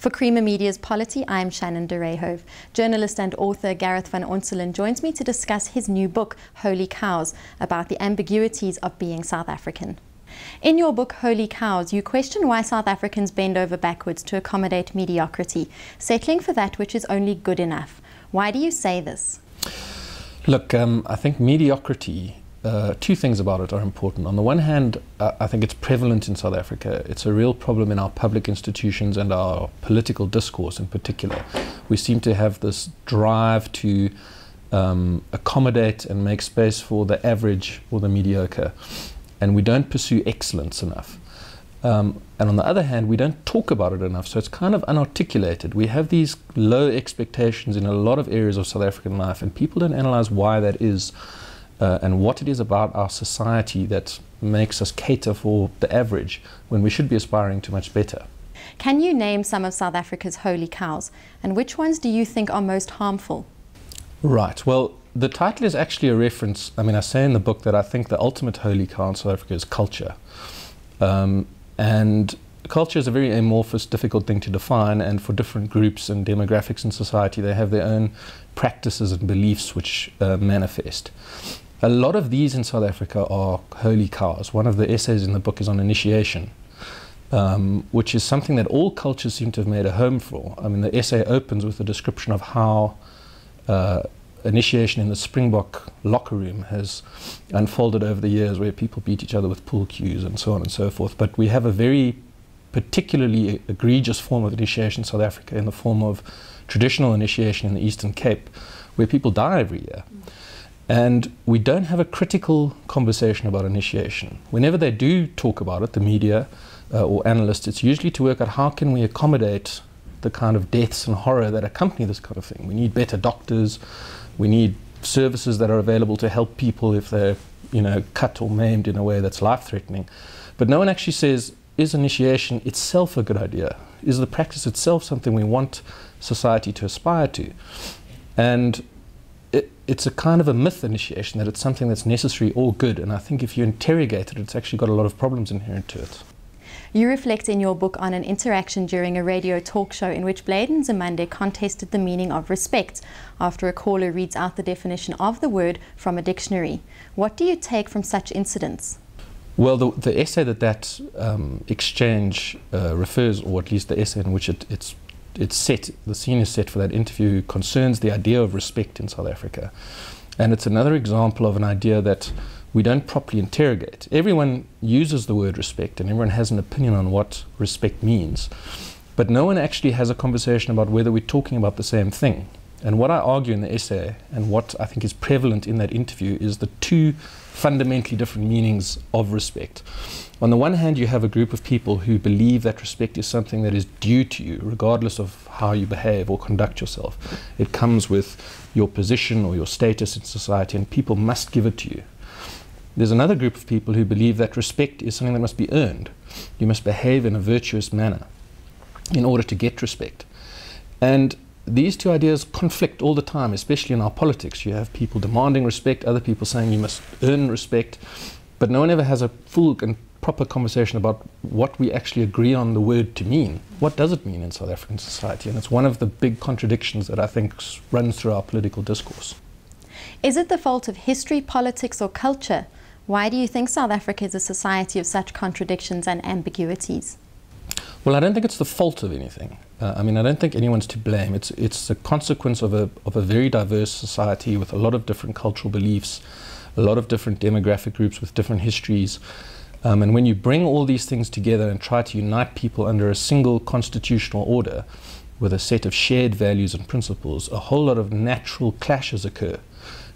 For Creamer Media's Polity, I'm Shannon de Rehove. Journalist and author Gareth van Onselen joins me to discuss his new book, Holy Cows, about the ambiguities of being South African. In your book, Holy Cows, you question why South Africans bend over backwards to accommodate mediocrity, settling for that which is only good enough. Why do you say this? Look, I think mediocrity, two things about it are important. On the one hand, I think it's prevalent in South Africa. It's a real problem in our public institutions and our political discourse in particular. We seem to have this drive to accommodate and make space for the average or the mediocre, and we don't pursue excellence enough. And on the other hand, we don't talk about it enough, so it's kind of unarticulated. We have these low expectations in a lot of areas of South African life, and people don't analyze why that is. And what it is about our society that makes us cater for the average when we should be aspiring to much better. Can you name some of South Africa's holy cows, and which ones do you think are most harmful? Right, well, the title is actually a reference. I mean, I say in the book that I think the ultimate holy cow in South Africa is culture. And culture is a very amorphous, difficult thing to define, and for different groups and demographics in society, they have their own practices and beliefs which manifest. A lot of these in South Africa are holy cows. One of the essays in the book is on initiation, which is something that all cultures seem to have made a home for. I mean, the essay opens with a description of how initiation in the Springbok locker room has unfolded over the years, where people beat each other with pool cues and so on and so forth. But we have a very particularly egregious form of initiation in South Africa in the form of traditional initiation in the Eastern Cape, where people die every year. And we don't have a critical conversation about initiation. Whenever they do talk about it, the media or analysts, it's usually to work out how can we accommodate the kind of deaths and horror that accompany this kind of thing. We need better doctors, we need services that are available to help people if they're, cut or maimed in a way that's life-threatening. But no one actually says, is initiation itself a good idea? Is the practice itself something we want society to aspire to? And it's a kind of a myth, initiation, that it's something that's necessary or good, and I think if you interrogate it, it's actually got a lot of problems inherent to it. You reflect in your book on an interaction during a radio talk show in which Blade and Zamande contested the meaning of respect after a caller reads out the definition of the word from a dictionary. What do you take from such incidents? Well, the essay that exchange refers, or at least the essay in which it's set, the scene is set for that interview, concerns the idea of respect in South Africa. And it's another example of an idea that we don't properly interrogate. Everyone uses the word respect and everyone has an opinion on what respect means, but no one actually has a conversation about whether we're talking about the same thing. And what I argue in the essay, and what I think is prevalent in that interview, is the two fundamentally different meanings of respect. On the one hand, you have a group of people who believe that respect is something that is due to you, regardless of how you behave or conduct yourself. It comes with your position or your status in society, and people must give it to you. There's another group of people who believe that respect is something that must be earned. You must behave in a virtuous manner in order to get respect. And these two ideas conflict all the time, especially in our politics. You have people demanding respect, other people saying you must earn respect, but no one ever has a full and proper conversation about what we actually agree on the word to mean. What does it mean in South African society? And it's one of the big contradictions that I think runs through our political discourse. Is it the fault of history, politics, or culture? Why do you think South Africa is a society of such contradictions and ambiguities? Well, I don't think it's the fault of anything. I mean, I don't think anyone's to blame. It's a consequence of a very diverse society with a lot of different cultural beliefs, a lot of different demographic groups with different histories. And when you bring all these things together and try to unite people under a single constitutional order with a set of shared values and principles, a whole lot of natural clashes occur,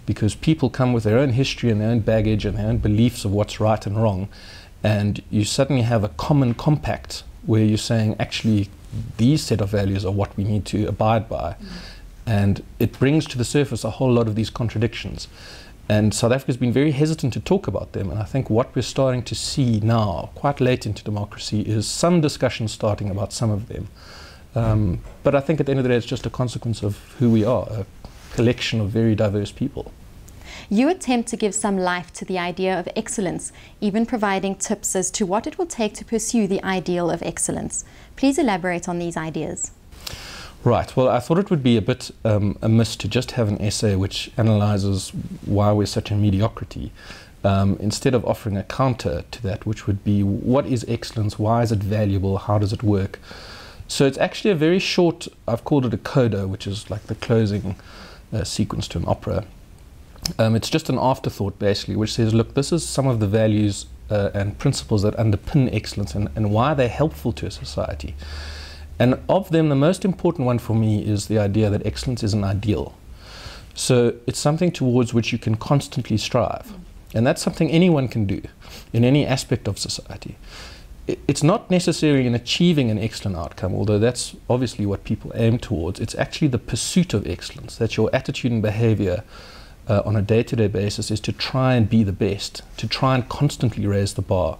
because people come with their own history and their own baggage and their own beliefs of what's right and wrong, and you suddenly have a common compact where you're saying, actually, these set of values are what we need to abide by. And it brings to the surface a whole lot of these contradictions. And South Africa's been very hesitant to talk about them, and I think what we're starting to see now, quite late into democracy, is some discussion starting about some of them. But I think at the end of the day, it's just a consequence of who we are, a collection of very diverse people. You attempt to give some life to the idea of excellence, even providing tips as to what it will take to pursue the ideal of excellence. Please elaborate on these ideas. Right. Well, I thought it would be a bit amiss to just have an essay which analyzes why we're such a mediocrity, instead of offering a counter to that, which would be what is excellence, why is it valuable, how does it work. So it's actually a very short, I've called it a coda, which is like the closing sequence to an opera. It's just an afterthought, basically, which says, look, this is some of the values and principles that underpin excellence and why they're helpful to a society. And of them, the most important one for me is the idea that excellence is an ideal. So it's something towards which you can constantly strive. And that's something anyone can do in any aspect of society. It's not necessarily in achieving an excellent outcome, although that's obviously what people aim towards. It's actually the pursuit of excellence, that your attitude and behavior on a day-to-day basis is to try and be the best, to try and constantly raise the bar.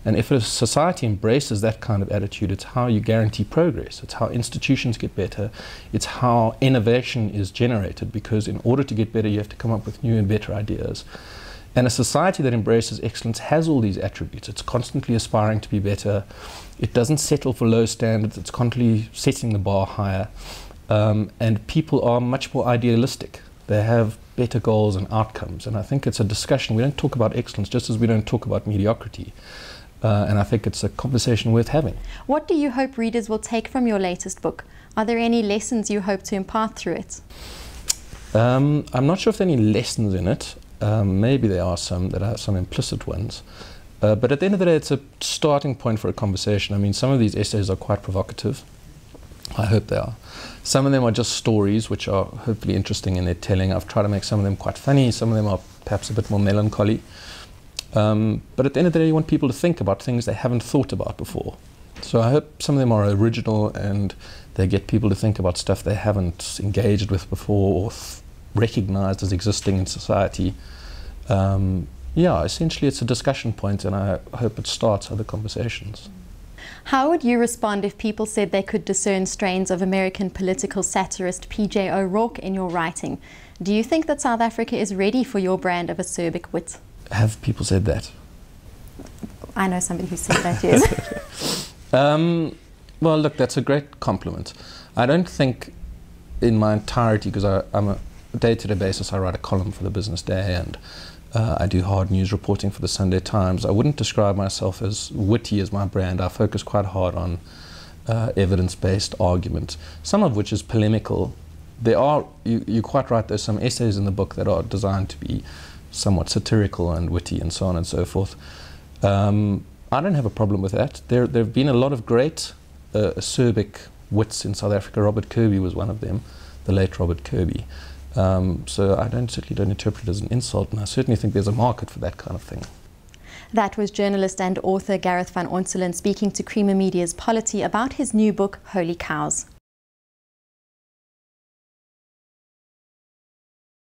And if a society embraces that kind of attitude, it's how you guarantee progress. It's how institutions get better. It's how innovation is generated, because in order to get better, you have to come up with new and better ideas. And a society that embraces excellence has all these attributes. It's constantly aspiring to be better. It doesn't settle for low standards. It's constantly setting the bar higher. And people are much more idealistic. They have better goals and outcomes. And I think it's a discussion. We don't talk about excellence just as we don't talk about mediocrity. And I think it's a conversation worth having. What do you hope readers will take from your latest book? Are there any lessons you hope to impart through it? I'm not sure if there are any lessons in it. Maybe there are some that are some implicit ones. But at the end of the day, it's a starting point for a conversation. I mean, some of these essays are quite provocative. I hope they are. Some of them are just stories, which are hopefully interesting in their telling. I've tried to make some of them quite funny. Some of them are perhaps a bit more melancholy. But at the end of the day, you want people to think about things they haven't thought about before. So I hope some of them are original and they get people to think about stuff they haven't engaged with before or recognized as existing in society. Yeah, essentially it's a discussion point, and I hope it starts other conversations. How would you respond if people said they could discern strains of American political satirist P.J. O'Rourke in your writing? Do you think that South Africa is ready for your brand of acerbic wit? Have people said that? I know somebody who said that, yes. Well, look, that's a great compliment. I don't think in my entirety, because I'm a day-to-day basis, I write a column for the Business Day and I do hard news reporting for the Sunday Times. I wouldn't describe myself as witty as my brand. I focus quite hard on evidence-based argument, some of which is polemical. There are, you're quite right, there's some essays in the book that are designed to be somewhat satirical and witty and so on and so forth. I don't have a problem with that. There have been a lot of great acerbic wits in South Africa. Robert Kirby was one of them, the late Robert Kirby. So I certainly don't interpret it as an insult, and I certainly think there's a market for that kind of thing. That was journalist and author Gareth van Onselen speaking to Creamer Media's Polity about his new book, Holy Cows.